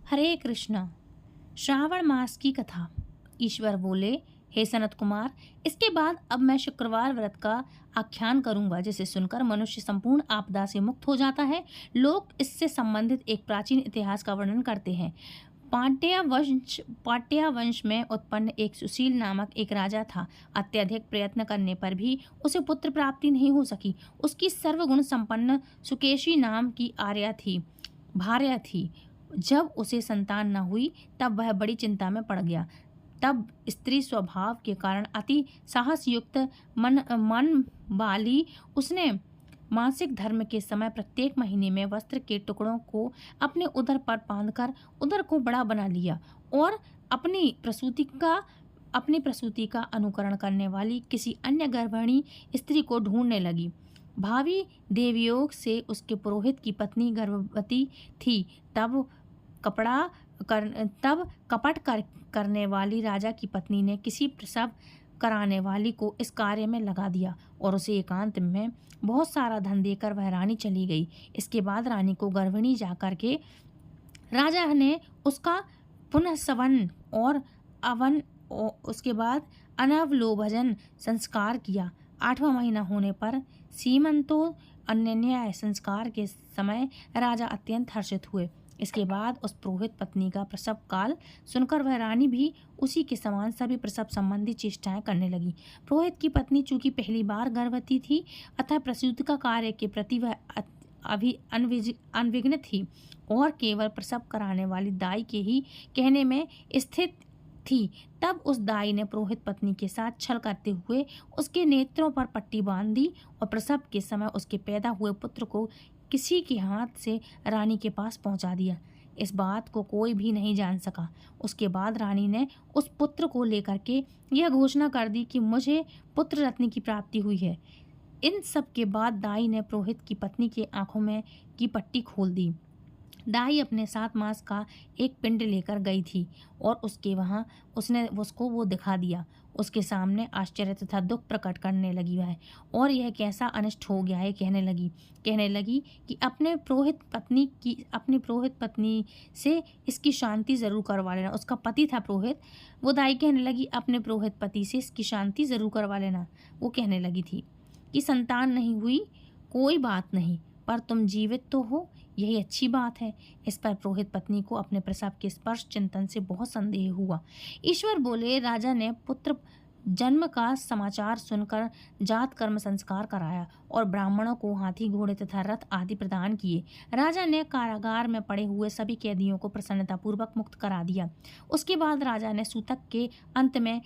हरे कृष्णा। श्रावण मास की कथा। ईश्वर बोले, हे सनत कुमार, इसके बाद अब मैं शुक्रवार व्रत का आख्यान करूंगा, जिसे सुनकर मनुष्य संपूर्ण आपदा से मुक्त हो जाता है। लोग इससे संबंधित एक प्राचीन इतिहास का वर्णन करते हैं। पाट्या वंश में उत्पन्न एक सुशील नामक एक राजा था। अत्यधिक प्रयत्न करने पर भी उसे पुत्र प्राप्ति नहीं हो सकी। उसकी सर्वगुण संपन्न सुकेशी नाम की भार्या थी। जब उसे संतान न हुई तब वह बड़ी चिंता में पड़ गया। तब स्त्री स्वभाव के कारण अति साहसयुक्त मन वाली उसने मासिक धर्म के समय प्रत्येक महीने में वस्त्र के टुकड़ों को अपने उदर पर बांधकर उदर को बड़ा बना लिया और अपनी प्रसूति का अनुकरण करने वाली किसी अन्य गर्भिणी स्त्री को ढूंढने लगी। भावी देवयोग से उसके पुरोहित की पत्नी गर्भवती थी। तब कपट करने वाली राजा की पत्नी ने किसी प्रसव कराने वाली को इस कार्य में लगा दिया और उसे एकांत में बहुत सारा धन देकर वह रानी चली गई। इसके बाद रानी को गर्भिणी जाकर के राजा ने उसका पुनः सवन और उसके बाद अनवलोभजन संस्कार किया। 8वां महीना होने पर सीमंतो अन्य न्याय संस्कार के समय राजा अत्यंत हर्षित हुए। इसके बाद उस पुरोहित पत्नी का प्रसव काल सुनकर वह रानी भी उसी के समान सभी प्रसव संबंधी चेष्टाएं करने लगी। पुरोहित की पत्नी चूंकि पहली बार गर्भवती थी, अतः प्रसूति का कार्य के प्रति वह अभी अनविघ्न थी और केवल प्रसव कराने वाली दाई के ही कहने में स्थित थी। तब उस दाई ने पुरोहित पत्नी के साथ छल करते हुए उसके नेत्रों पर पट्टी बांधी और प्रसव के समय उसके पैदा हुए पुत्र को किसी के हाथ से रानी के पास पहुंचा दिया। इस बात को कोई भी नहीं जान सका। उसके बाद रानी ने उस पुत्र को लेकर के यह घोषणा कर दी कि मुझे पुत्र रत्न की प्राप्ति हुई है। इन सब के बाद दाई ने पुरोहित की पत्नी के आंखों में की पट्टी खोल दी। दाई अपने 7 मास का एक पिंड लेकर गई थी और उसने उसको वो दिखा दिया। उसके सामने आश्चर्य तथा दुख प्रकट करने लगी वह, और यह कैसा अनिष्ट हो गया है कहने लगी कि अपनी पुरोहित पत्नी से इसकी शांति जरूर करवा लेना। उसका पति था पुरोहित। वो दाई कहने लगी, अपने पुरोहित पति से इसकी शांति जरूर करवा लेना। वो कहने लगी थी कि संतान नहीं हुई कोई बात नहीं, पर तुम जीवित तो हो, यही अच्छी बात है। इस पर पुरोहित पत्नी को अपने प्रसव के स्पर्श चिंतन से बहुत संदेह हुआ। ईश्वर बोले, राजा ने पुत्र जन्म का समाचार सुनकर जात कर्म संस्कार कराया और ब्राह्मणों को हाथी घोड़े तथा रथ आदि प्रदान किए। राजा ने कारागार में पड़े हुए सभी कैदियों को प्रसन्नतापूर्वक मुक्त करा दिया। उसके बाद राजा ने सूतक के अंत में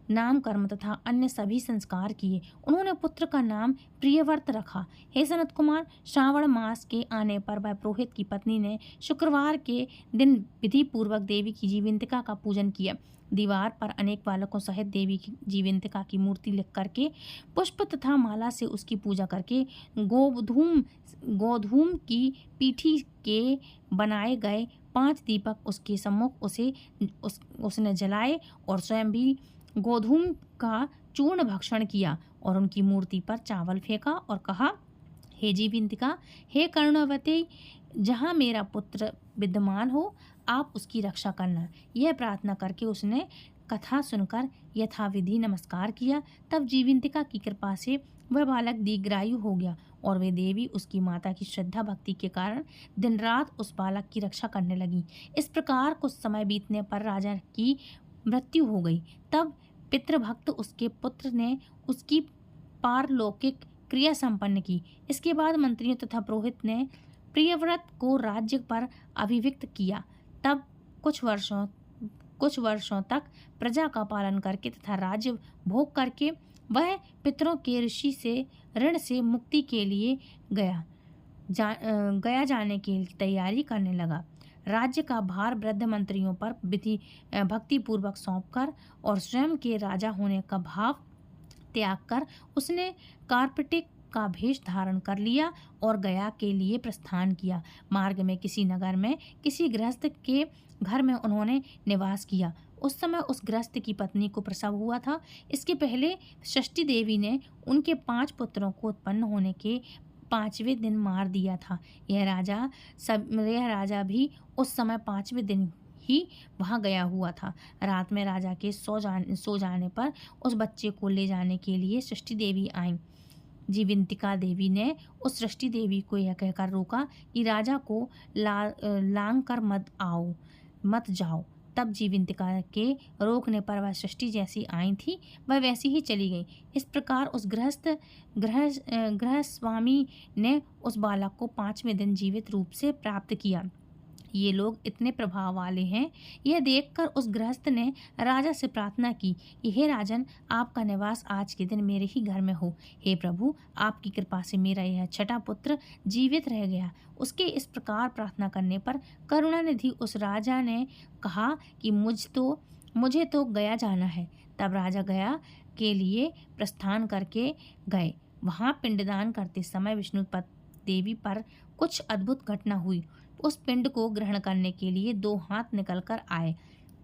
नामकर्म तथा अन्य सभी संस्कार किए। उन्होंने पुत्र का नाम प्रियव्रत रखा। हे सनत कुमार, श्रावण मास के आने पर वह पुरोहित की पत्नी ने शुक्रवार के दिन विधि पूर्वक देवी की जीवंतिका का पूजन किया। दीवार पर अनेक बालकों सहित देवी की जीवंतिका की मूर्ति लिख करके पुष्प तथा माला से उसकी पूजा करके गोधूम की पीठी के बनाए गए 5 दीपक उसके सम्मुख उसने जलाए और स्वयं भी गोधूम का चूर्ण भक्षण किया और उनकी मूर्ति पर चावल फेंका और कहा, हे जीवंतिका, हे कर्णवती, जहाँ मेरा पुत्र विद्यमान हो आप उसकी रक्षा करना। यह प्रार्थना करके उसने कथा सुनकर यथाविधि नमस्कार किया। तब जीवंतिका की कृपा से वह बालक दीर्घायु हो गया और वे देवी उसकी माता की श्रद्धा भक्ति के कारण दिन रात उस बालक की रक्षा करने लगी। इस प्रकार कुछ समय बीतने पर राजा की मृत्यु हो गई। तब पितृभक्त उसके पुत्र ने उसकी पारलौकिक क्रिया संपन्न की। इसके बाद मंत्रियों तथा पुरोहित ने प्रियव्रत को राज्य पर अभिषिक्त किया। तब कुछ वर्षों तक प्रजा का पालन करके तथा राज्य भोग करके वह पितरों के ऋषि से ऋण से मुक्ति के लिए जाने की तैयारी करने लगा। राज्य का भार वृद्ध मंत्रियों पर भक्ति पूर्वक सौंपकर और स्वयं के राजा होने का भाव त्याग कर उसने कार्पटिक का भेष धारण कर लिया और गया के लिए प्रस्थान किया। मार्ग में किसी नगर में किसी गृहस्थ के घर में उन्होंने निवास किया। उस समय उस गृहस्थ की पत्नी को प्रसव हुआ था। इसके पहले षष्ठी देवी ने उनके 5 पुत्रों को उत्पन्न होने के 5वें दिन मार दिया था। यह राजा भी उस समय 5वें दिन ही वहाँ गया हुआ था। रात में राजा के सो जाने पर उस बच्चे को ले जाने के लिए सृष्टि देवी आईं। जीवंतिका देवी ने उस सृष्टि देवी को यह कहकर रोका कि राजा को लांग कर मत जाओ। तब जीवंतिका के रोकने पर वह सृष्टि जैसी आई थी वह वैसी ही चली गई। इस प्रकार उस गृहस्वामी ने उस बालक को 5वें दिन जीवित रूप से प्राप्त किया। ये लोग इतने प्रभाव वाले हैं। यह देखकर उस गृहस्थ ने राजा से प्रार्थना की कि हे राजन, आपका निवास आज के दिन मेरे ही घर में हो। हे प्रभु, आपकी कृपा से मेरा यह छठा पुत्र जीवित रह गया। उसके इस प्रकार प्रार्थना करने पर करुणानिधि उस राजा ने कहा कि मुझे तो गया जाना है। तब राजा गया के लिए प्रस्थान करके गए। वहाँ पिंडदान करते समय विष्णुपत देवी पर कुछ अद्भुत घटना हुई। उस पिंड को ग्रहण करने के लिए 2 हाथ निकल कर आए।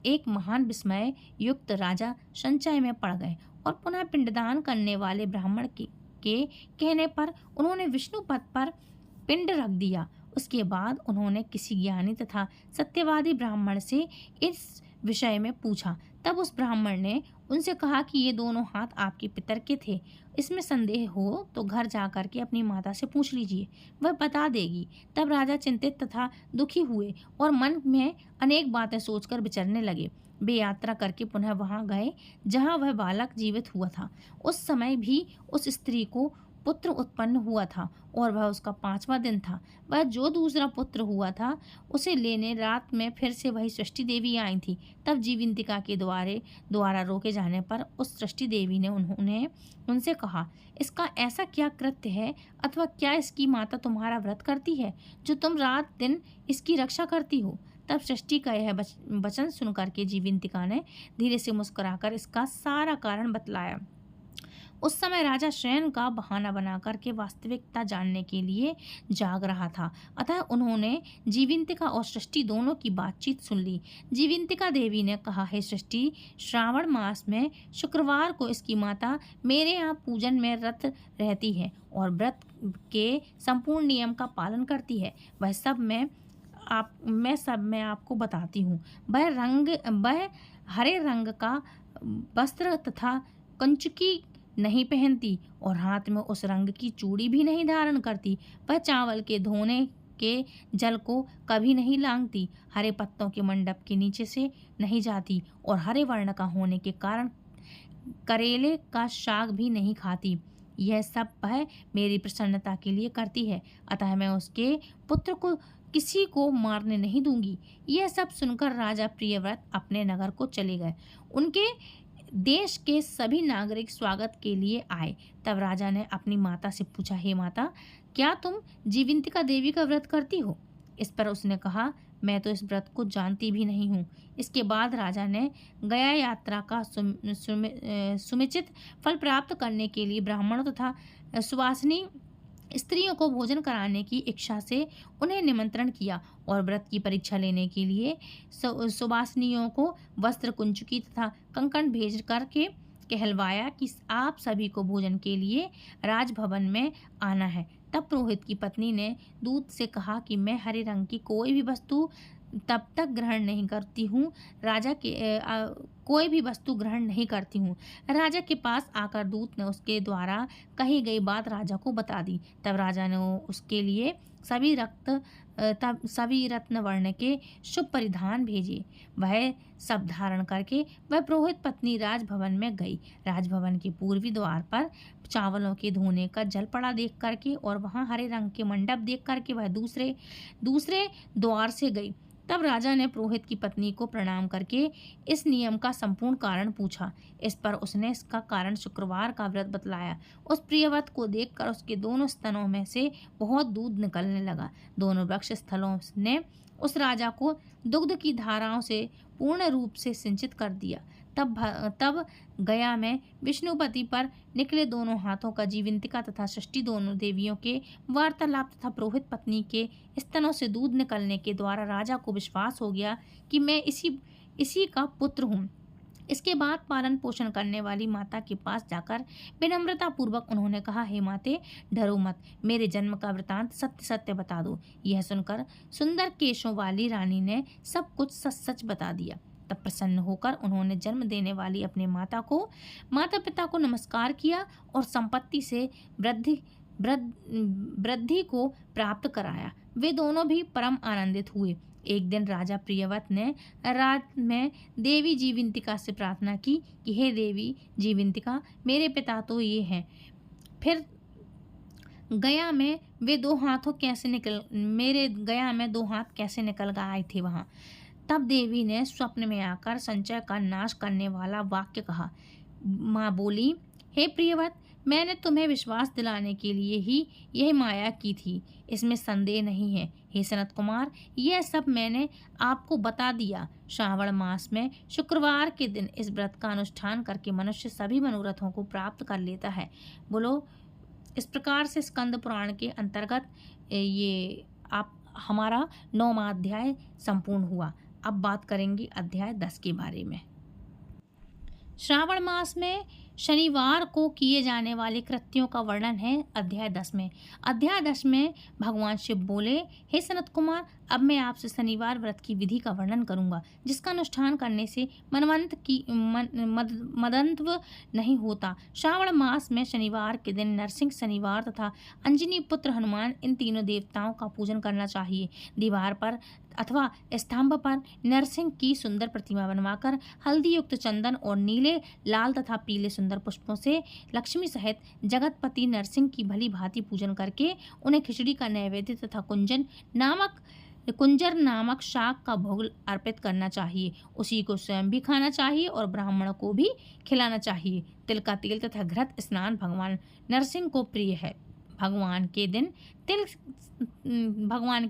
एक महान विस्मय युक्त राजा संचय में पड़ गए और पुनः पिंडदान करने वाले ब्राह्मण के कहने पर उन्होंने विष्णुपद पर पिंड रख दिया। उसके बाद उन्होंने किसी ज्ञानी तथा सत्यवादी ब्राह्मण से इस विषय में पूछा। तब उस ब्राह्मण ने उनसे कहा कि ये दोनों हाथ आपके पितर के थे। इसमें संदेह हो तो घर जाकर के अपनी माता से पूछ लीजिए, वह बता देगी। तब राजा चिंतित तथा दुखी हुए और मन में अनेक बातें सोचकर विचरने लगे। वे यात्रा करके पुनः वहां गए जहां वह बालक जीवित हुआ था। उस समय भी उस स्त्री को पुत्र उत्पन्न हुआ था और वह उसका 5वां दिन था। वह जो दूसरा पुत्र हुआ था उसे लेने रात में फिर से वही सृष्टि देवी आई थी। तब जीवंतिका के द्वारा रोके जाने पर उस सृष्टि देवी ने उनसे कहा, इसका ऐसा क्या कृत्य है अथवा क्या इसकी माता तुम्हारा व्रत करती है जो तुम रात दिन इसकी रक्षा करती हो। तब सृष्टि का यह वचन सुनकर के जीवंतिका ने धीरे से मुस्कुराकर इसका सारा कारण बतलाया। उस समय राजा शयन का बहाना बना करके वास्तविकता जानने के लिए जाग रहा था। अतः उन्होंने जीवंतिका और सृष्टि दोनों की बातचीत सुन ली। जीवंतिका देवी ने कहा, हे सृष्टि, श्रावण मास में शुक्रवार को इसकी माता मेरे यहाँ पूजन में रत रहती है और व्रत के संपूर्ण नियम का पालन करती है। वह सब मैं आपको बताती हूँ। वह हरे रंग का वस्त्र तथा कंचुकी नहीं पहनती और हाथ में उस रंग की चूड़ी भी नहीं धारण करती। वह चावल के धोने के जल को कभी नहीं लांघती, हरे पत्तों के मंडप के नीचे से नहीं जाती और हरे वर्ण का होने के कारण करेले का शाक भी नहीं खाती। यह सब वह मेरी प्रसन्नता के लिए करती है, अतः मैं उसके पुत्र को किसी को मारने नहीं दूंगी। यह सब सुनकर राजा प्रियव्रत अपने नगर को चले गए। उनके देश के सभी नागरिक स्वागत के लिए आए। तब राजा ने अपनी माता से पूछा, हे माता, क्या तुम जीवंतिका देवी का व्रत करती हो? इस पर उसने कहा, मैं तो इस व्रत को जानती भी नहीं हूँ। इसके बाद राजा ने गया यात्रा का सुनिश्चित फल प्राप्त करने के लिए ब्राह्मणों तथा सुवासिनी स्त्रियों को भोजन कराने की इच्छा से उन्हें निमंत्रण किया और व्रत की परीक्षा लेने के लिए सुवासिनियों को वस्त्र, कुंचुकी तथा कंकण भेज करके कहलवाया कि आप सभी को भोजन के लिए राजभवन में आना है। तब पुरोहित की पत्नी ने दूत से कहा कि मैं हरे रंग की कोई भी वस्तु तब तक ग्रहण नहीं करती हूँ कोई भी वस्तु ग्रहण नहीं करती हूँ। राजा के पास आकर दूत ने उसके द्वारा कही गई बात राजा को बता दी। तब राजा ने उसके लिए सभी रत्न वर्ण के शुभ परिधान भेजे। वह सब धारण करके वह पुरोहित पत्नी राजभवन में गई। राजभवन के पूर्वी द्वार पर चावलों के धोने का जल पड़ा देख करके और वहाँ हरे रंग के मंडप देख करके वह दूसरे द्वार से गई। तब राजा ने पुरोहित की पत्नी को प्रणाम करके इस नियम का संपूर्ण कारण पूछा। इस पर उसने इसका कारण शुक्रवार का व्रत बतलाया। उस प्रियव्रत को देखकर उसके दोनों स्तनों में से बहुत दूध निकलने लगा। दोनों वृक्ष स्थलों ने उस राजा को दुग्ध की धाराओं से पूर्ण रूप से सिंचित कर दिया। तब गया में विष्णुपति पर निकले दोनों हाथों का जीवंतिका तथा सृष्टि दोनों देवियों के वार्तालाप तथा पुरोहित पत्नी के स्तनों से दूध निकलने के द्वारा राजा को विश्वास हो गया कि मैं इसी का पुत्र हूँ। इसके बाद पालन पोषण करने वाली माता के पास जाकर विनम्रता पूर्वक उन्होंने कहा, हे माते, डरो मत, मेरे जन्म का वृतांत सत्य सत्य बता दो। यह सुनकर सुंदर केशों वाली रानी ने सब कुछ सच सच बता दिया। तब प्रसन्न होकर उन्होंने जन्म देने वाली अपने माता पिता को नमस्कार किया और संपत्ति से वृद्धि को प्राप्त कराया। वे दोनों भी परम आनंदित हुए। एक दिन राजा प्रियव्रत ने रात में देवी जीवंतिका से प्रार्थना की कि हे देवी जीवंतिका, मेरे पिता तो ये हैं, फिर गया में दो हाथ कैसे निकल आए थे वहाँ। तब देवी ने स्वप्न में आकर संचय का नाश करने वाला वाक्य कहा। माँ बोली, हे प्रियव्रत, मैंने तुम्हें विश्वास दिलाने के लिए ही यह माया की थी, इसमें संदेह नहीं है। हे सनत कुमार, यह सब मैंने आपको बता दिया। श्रावण मास में शुक्रवार के दिन इस व्रत का अनुष्ठान करके मनुष्य सभी मनोरथों को प्राप्त कर लेता है। बोलो, इस प्रकार से स्कंद पुराण के अंतर्गत ये हमारा 9वां अध्याय संपूर्ण हुआ। अब बात करेंगे अध्याय 10 के बारे में। श्रावण मास में शनिवार को किए जाने वाले कृत्यों का वर्णन है अध्याय 10 में। अध्याय 10 में भगवान शिव बोले, हे सनत कुमार, अब मैं आपसे शनिवार व्रत की विधि का वर्णन करूंगा, जिसका अनुष्ठान करने से मदंत्व नहीं होता। श्रावण मास में शनिवार के दिन नरसिंह शनिवार तथा अंजनी पुत्र हनुमान, इन तीनों देवताओं का पूजन करना चाहिए। दीवार पर अथवा स्तंभ पर नरसिंह की सुंदर प्रतिमा बनवाकर हल्दी युक्त चंदन और नीले, लाल तथा पीले सुंदर पुष्पों से लक्ष्मी सहित जगतपति नरसिंह की भली भांति पूजन करके उन्हें खिचड़ी का नैवेद्य तथा कुंजर नामक शाक का भोग अर्पित करना चाहिए। उसी को स्वयं भी खाना चाहिए और ब्राह्मण को भी खिलाना चाहिए। तिल का तेल तथा घृत स्नान भगवान नरसिंह को प्रिय है। भगवान के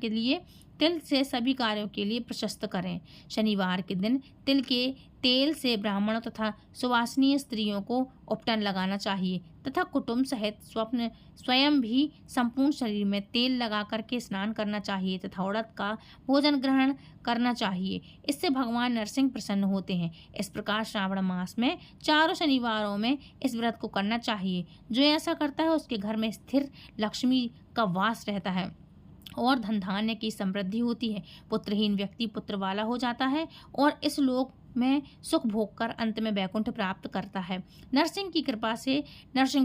लिए तिल से सभी कार्यों के लिए प्रशस्त करें। शनिवार के दिन तिल के तेल से ब्राह्मणों तथा सुवासनीय स्त्रियों को उपटन लगाना चाहिए तथा कुटुंब सहित स्वयं भी संपूर्ण शरीर में तेल लगा करके स्नान करना चाहिए तथा उड़द का भोजन ग्रहण करना चाहिए। इससे भगवान नरसिंह प्रसन्न होते हैं। इस प्रकार श्रावण मास में 4 शनिवारों में इस व्रत को करना चाहिए। जो ऐसा करता है उसके घर में स्थिर लक्ष्मी का वास रहता है और धन धान्य की समृद्धि होती है। पुत्रहीन व्यक्ति पुत्र वाला हो जाता है और इस लोक में सुख भोग कर अंत में वैकुंठ प्राप्त करता है। नरसिंह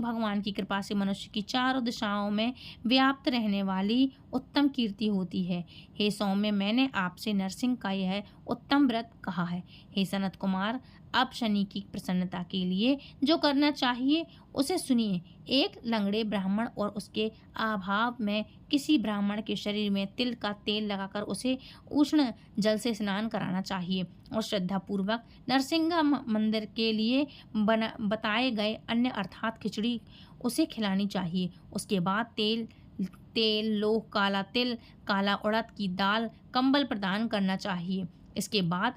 भगवान की कृपा से मनुष्य की चारों दिशाओं में व्याप्त रहने वाली उत्तम कीर्ति होती है। हे सौम्य, मैंने आपसे नरसिंह का यह उत्तम व्रत कहा है। हे सनत कुमार, अब शनि की प्रसन्नता के लिए जो करना चाहिए उसे सुनिए। एक लंगड़े ब्राह्मण और उसके अभाव में किसी ब्राह्मण के शरीर में तिल का तेल लगाकर उसे उष्ण जल से स्नान कराना चाहिए और श्रद्धा पूर्वक नरसिंह मंदिर के लिए बताए गए अन्न अर्थात खिचड़ी उसे खिलानी चाहिए। उसके बाद तेल, लोह, काला तिल, काला उड़द की दाल, कंबल प्रदान करना चाहिए। इसके बाद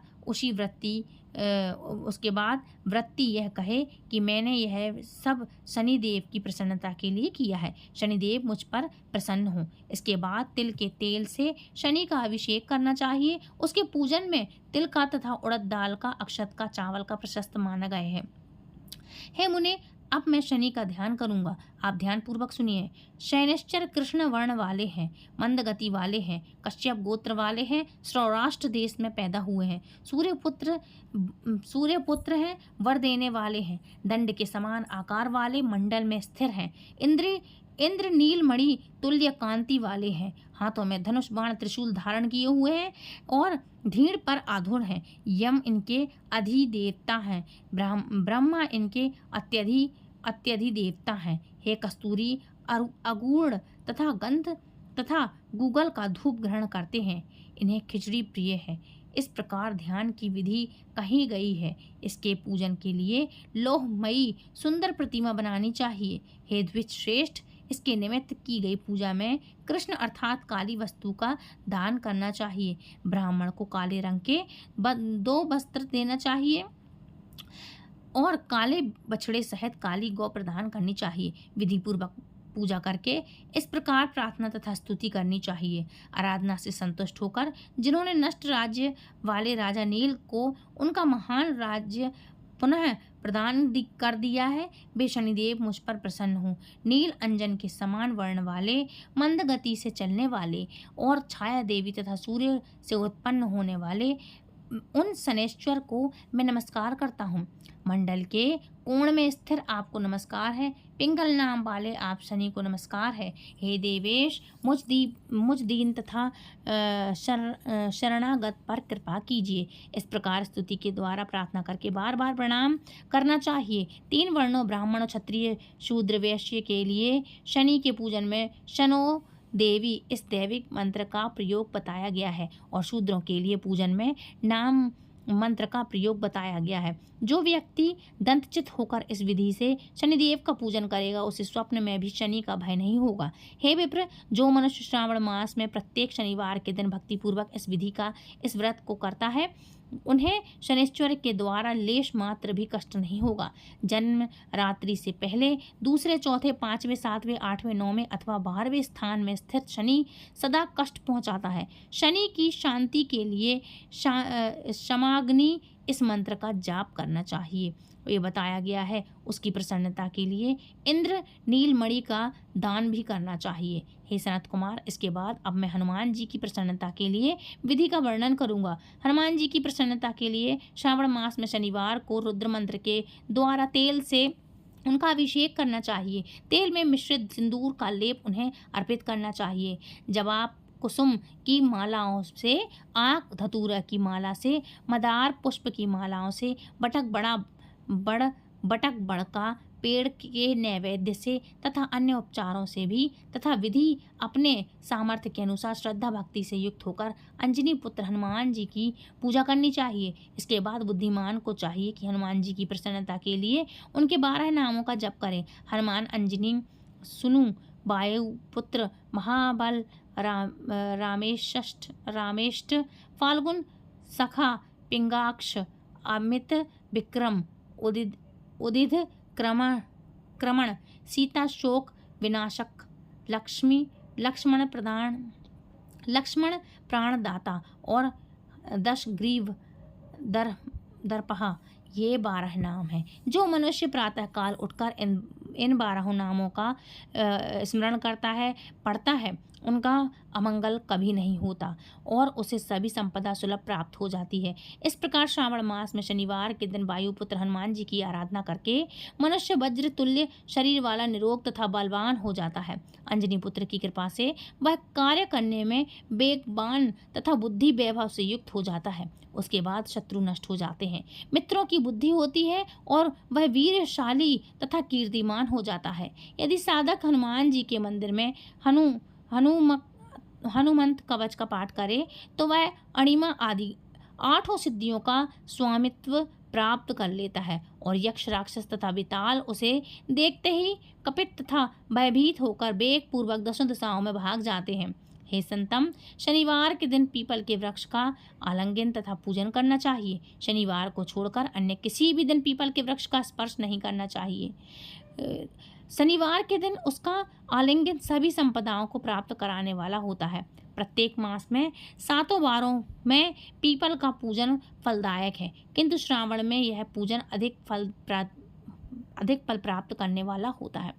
व्रती यह कहे कि मैंने यह सब शनिदेव की प्रसन्नता के लिए किया है। शनिदेव मुझ पर प्रसन्न हो। इसके बाद तिल के तेल से शनि का अभिषेक करना चाहिए। उसके पूजन में तिल का तथा उड़द दाल का, अक्षत का, चावल का प्रशस्त माना गया है। हे मुने, अब मैं शनि का ध्यान करूंगा। आप ध्यान पूर्वक सुनिए। शैनिश्चर कृष्ण वर्ण वाले हैं, मंद गति वाले हैं, कश्यप गोत्र वाले हैं, सौराष्ट्र देश में पैदा हुए हैं, सूर्यपुत्र हैं, वर देने वाले हैं, दंड के समान आकार वाले मंडल में स्थिर हैं, इंद्र नीलमणि तुल्य कांति वाले हैं, हाथों में धनुष बाण त्रिशूल धारण किए हुए हैं और धीड़ पर आधुर हैं। यम इनके अधिदेवता हैं, ब्रह्मा इनके अत्यधि देवता हैं। हे कस्तूरी, अगूढ़ तथा गंध तथा गूगल का धूप ग्रहण करते हैं। इन्हें खिचड़ी प्रिय है। इस प्रकार ध्यान की विधि कही गई है। इसके पूजन के लिए लोहमयी सुंदर प्रतिमा बनानी चाहिए। हे द्विज श्रेष्ठ, इसके निमित्त की गई पूजा में कृष्ण अर्थात काली वस्तु का दान करना चाहिए। ब्राह्मण को काले रंग के 2 वस्त्र देना चाहिए और काले बछड़े सहित काली गौ प्रदान करनी चाहिए। विधि पूर्वक पूजा करके इस प्रकार प्रार्थना तथा स्तुति करनी चाहिए। आराधना से संतुष्ट होकर जिन्होंने नष्ट राज्य वाले राजा नील को उनका महान राज्य पुनः प्रदान कर दिया है, वे शनिदेव मुझ पर प्रसन्न हो। नील अंजन के समान वर्ण वाले, मंद गति से चलने वाले और छाया देवी तथा सूर्य से उत्पन्न होने वाले उन शनैश्वर को मैं नमस्कार करता हूँ। मंडल के कोण में स्थिर आपको नमस्कार है। पिंगल नाम वाले आप शनि को नमस्कार है। हे देवेश, मुझ दीन तथा शरणागत पर कृपा कीजिए। इस प्रकार स्तुति के द्वारा प्रार्थना करके बार बार प्रणाम करना चाहिए। 3 वर्णों ब्राह्मण, क्षत्रिय, शूद्र, वैश्य के लिए शनि के पूजन में शनो देवी इस दैविक मंत्र का प्रयोग बताया गया है और शूद्रों के लिए पूजन में नाम मंत्र का प्रयोग बताया गया है। जो व्यक्ति दंतचित होकर इस विधि से शनिदेव का पूजन करेगा उसे स्वप्न में भी शनि का भय नहीं होगा। हे विप्र, जो मनुष्य श्रावण मास में प्रत्येक शनिवार के दिन भक्तिपूर्वक इस व्रत को करता है उन्हें शनिश्चर के द्वारा लेश मात्र भी कष्ट नहीं होगा। जन्म रात्रि से पहले दूसरे, चौथे, 5वें, 7वें, 8वें, 9वें अथवा 12वें स्थान में स्थित शनि सदा कष्ट पहुंचाता है। शनि की शांति के लिए क्षमाग्नि इस मंत्र का जाप करना चाहिए। ये बताया गया है। उसकी प्रसन्नता के लिए इंद्र नीलमणि का दान भी करना चाहिए। हे सनत कुमार, इसके बाद अब मैं हनुमान जी की प्रसन्नता के लिए विधि का वर्णन करूंगा। हनुमान जी की प्रसन्नता के लिए श्रावण मास में शनिवार को रुद्र मंत्र के द्वारा तेल से उनका अभिषेक करना चाहिए। तेल में मिश्रित सिंदूर का लेप उन्हें अर्पित करना चाहिए। जब आप कुसुम की मालाओं से, आक धतूरा की माला से, मदार पुष्प की मालाओं से, बटक बड़का पेड़ के नैवेद्य से तथा अन्य उपचारों से भी तथा विधि अपने सामर्थ्य के अनुसार श्रद्धा भक्ति से युक्त होकर अंजनी पुत्र हनुमान जी की पूजा करनी चाहिए। इसके बाद बुद्धिमान को चाहिए कि हनुमान जी की प्रसन्नता के लिए उनके 12 नामों का जप करें। हनुमान, अंजनी, सुनु, वायु पुत्र, महाबल, रामेष्ट, फाल्गुन, सखा, पिंगाक्ष, अमित, विक्रम, उदित, क्रमण, सीता, शोक विनाशक, लक्ष्मण प्राणदाता और दशग्रीव दर्पहा, ये 12 नाम हैं। जो मनुष्य प्रातःकाल उठकर इन 12 नामों का स्मरण पढ़ता है उनका अमंगल कभी नहीं होता और उसे सभी संपदा सुलभ प्राप्त हो जाती है। इस प्रकार श्रावण मास में शनिवार के दिन वायुपुत्र हनुमान जी की आराधना करके मनुष्य वज्र तुल्य शरीर वाला, निरोग तथा बलवान हो जाता है। अंजनी पुत्र की कृपा से वह कार्य करने में वेगवान तथा बुद्धि वैभव से युक्त हो जाता है। उसके बाद शत्रु नष्ट हो जाते हैं, मित्रों की बुद्धि होती है और वह वीरशाली तथा कीर्तिमान हो जाता है। यदि साधक हनुमान जी के मंदिर में हनुमंत कवच का पाठ करे तो वह अणिमा आदि 8 सिद्धियों का स्वामित्व प्राप्त कर लेता है और यक्ष, राक्षस तथा विताल उसे देखते ही कपित तथा भयभीत होकर वेग पूर्वक 10 दिशाओं में भाग जाते हैं। हे संतम, शनिवार के दिन पीपल के वृक्ष का आलिंगन तथा पूजन करना चाहिए। शनिवार को छोड़कर अन्य किसी भी दिन पीपल के वृक्ष का स्पर्श नहीं करना चाहिए। शनिवार के दिन उसका आलिंगन सभी संपदाओं को प्राप्त कराने वाला होता है। प्रत्येक मास में 7 वारों में पीपल का पूजन फलदायक है, किंतु श्रावण में यह पूजन अधिक फल प्राप्त करने वाला होता है।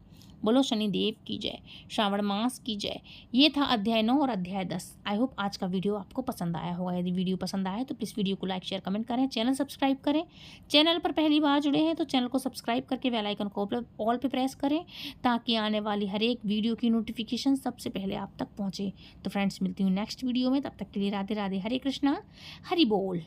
बोलो शनिदेव की जय, श्रावण मास की जय। ये था अध्याय 9 और अध्याय 10। आई होप आज का वीडियो आपको पसंद आया होगा। यदि वीडियो पसंद आया तो प्लीज़ वीडियो को लाइक, शेयर, कमेंट करें। चैनल सब्सक्राइब करें। चैनल पर पहली बार जुड़े हैं तो चैनल को सब्सक्राइब करके बेल आइकन को ऑल पे प्रेस करें ताकि आने वाली हर एक वीडियो की नोटिफिकेशन सबसे पहले आप तक पहुँचे। तो फ्रेंड्स, मिलती हूँ नेक्स्ट वीडियो में। तब तक के लिए राधे राधे, हरे कृष्णा, हरि बोल।